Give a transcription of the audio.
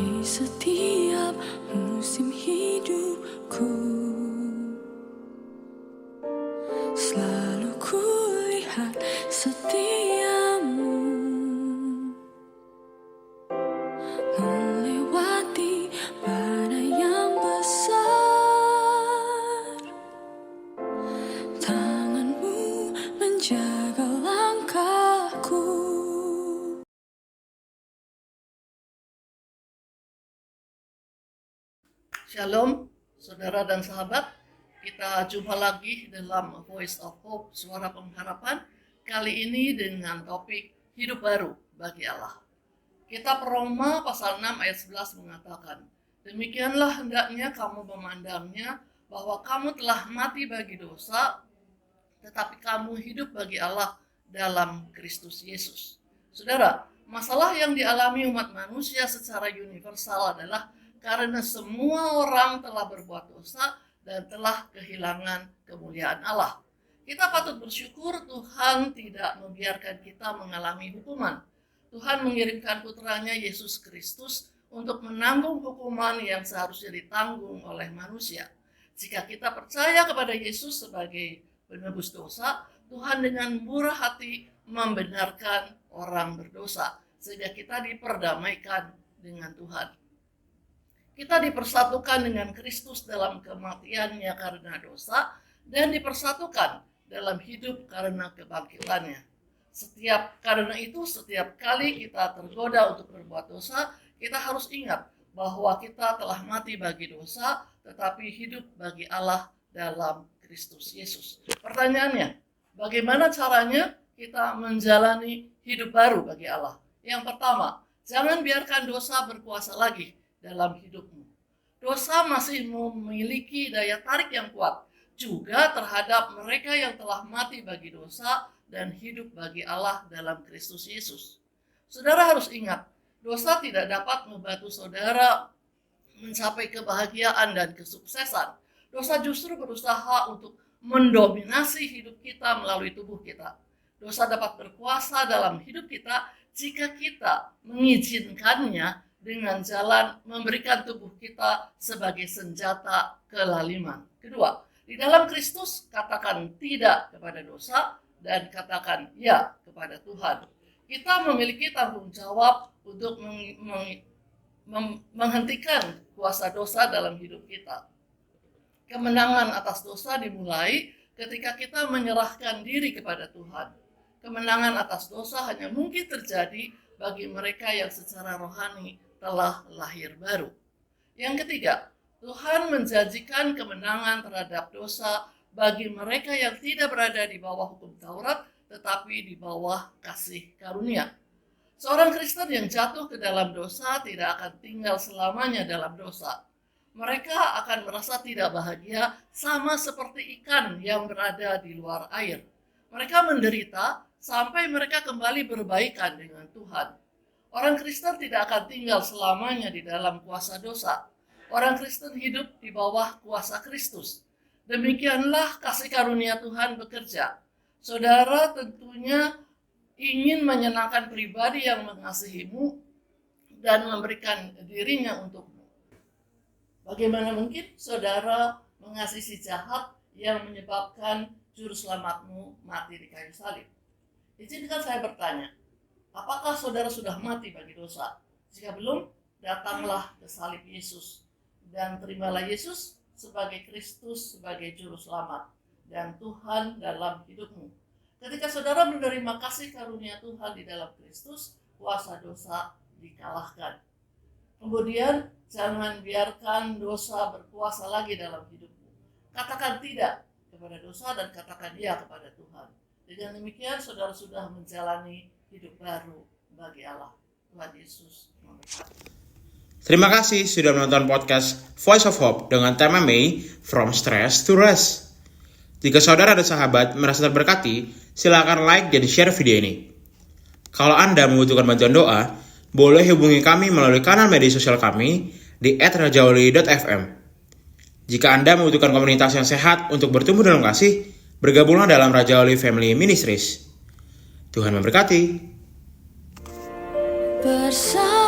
di setiap musim hidupku. Selalu kulihat setiamu melewati badai yang besar. Tanganmu menjaga langkahku. Shalom, saudara dan sahabat. Kita jumpa lagi dalam Voice of Hope, Suara Pengharapan. Kali ini dengan topik hidup baru bagi Allah. Kitab Roma pasal 6 ayat 11 mengatakan, demikianlah hendaknya kamu memandangnya bahwa kamu telah mati bagi dosa, tetapi kamu hidup bagi Allah dalam Kristus Yesus. Saudara, masalah yang dialami umat manusia secara universal adalah karena semua orang telah berbuat dosa dan telah kehilangan kemuliaan Allah. Kita patut bersyukur Tuhan tidak membiarkan kita mengalami hukuman. Tuhan mengirimkan putranya Yesus Kristus untuk menanggung hukuman yang seharusnya ditanggung oleh manusia. Jika kita percaya kepada Yesus sebagai penebus dosa, Tuhan dengan murah hati membenarkan orang berdosa, sehingga kita diperdamaikan dengan Tuhan. Kita dipersatukan dengan Kristus dalam kematiannya karena dosa dan dipersatukan dalam hidup karena kebangkitannya. Karena itu setiap kali kita tergoda untuk berbuat dosa, kita harus ingat bahwa kita telah mati bagi dosa, tetapi hidup bagi Allah dalam Kristus Yesus. Pertanyaannya, bagaimana caranya kita menjalani hidup baru bagi Allah? Yang pertama, jangan biarkan dosa berkuasa lagi dalam hidupmu. Dosa masih memiliki daya tarik yang kuat juga terhadap mereka yang telah mati bagi dosa dan hidup bagi Allah dalam Kristus Yesus. Saudara harus ingat, dosa tidak dapat membantu saudara mencapai kebahagiaan dan kesuksesan. Dosa justru berusaha untuk mendominasi hidup kita melalui tubuh kita. Dosa dapat berkuasa dalam hidup kita jika kita mengizinkannya dengan jalan memberikan tubuh kita sebagai senjata kelaliman. Kedua, di dalam Kristus katakan tidak kepada dosa dan katakan ya kepada Tuhan. Kita memiliki tanggung jawab untuk menghentikan kuasa dosa dalam hidup kita. Kemenangan atas dosa dimulai ketika kita menyerahkan diri kepada Tuhan. Kemenangan atas dosa hanya mungkin terjadi bagi mereka yang secara rohani telah lahir baru. Yang ketiga, Tuhan menjanjikan kemenangan terhadap dosa bagi mereka yang tidak berada di bawah hukum Taurat, tetapi di bawah kasih karunia. Seorang Kristen yang jatuh ke dalam dosa tidak akan tinggal selamanya dalam dosa. Mereka akan merasa tidak bahagia sama seperti ikan yang berada di luar air. Mereka menderita sampai mereka kembali berbaikan dengan Tuhan. Orang Kristen tidak akan tinggal selamanya di dalam kuasa dosa. Orang Kristen hidup di bawah kuasa Kristus. Demikianlah kasih karunia Tuhan bekerja. Saudara tentunya ingin menyenangkan pribadi yang mengasihimu dan memberikan dirinya untukmu. Bagaimana mungkin saudara mengasihi si jahat yang menyebabkan juru selamatmu mati di kayu salib? Izinkan saya bertanya, apakah saudara sudah mati bagi dosa? Jika belum, datanglah ke salib Yesus dan terimalah Yesus sebagai Kristus, sebagai juru selamat dan Tuhan dalam hidupmu. Ketika saudara menerima kasih karunia Tuhan di dalam Kristus, kuasa dosa dikalahkan. Kemudian jangan biarkan dosa berkuasa lagi dalam hidupmu. Katakan tidak kepada dosa dan katakan ya kepada Tuhan. Dengan demikian saudara sudah menjalani hidup baru bagi Allah. Tuhan Yesus memberkati. Terima kasih sudah menonton podcast Voice of Hope dengan tema May From Stress to Rest. Jika saudara dan sahabat merasa terberkati, silakan like dan share video ini. Kalau Anda membutuhkan bantuan doa, boleh hubungi kami melalui kanal media sosial kami di @rajawali.fm. Jika Anda membutuhkan komunitas yang sehat untuk bertumbuh dalam kasih, bergabunglah dalam Rajawali Family Ministries. Tuhan memberkati. Bersama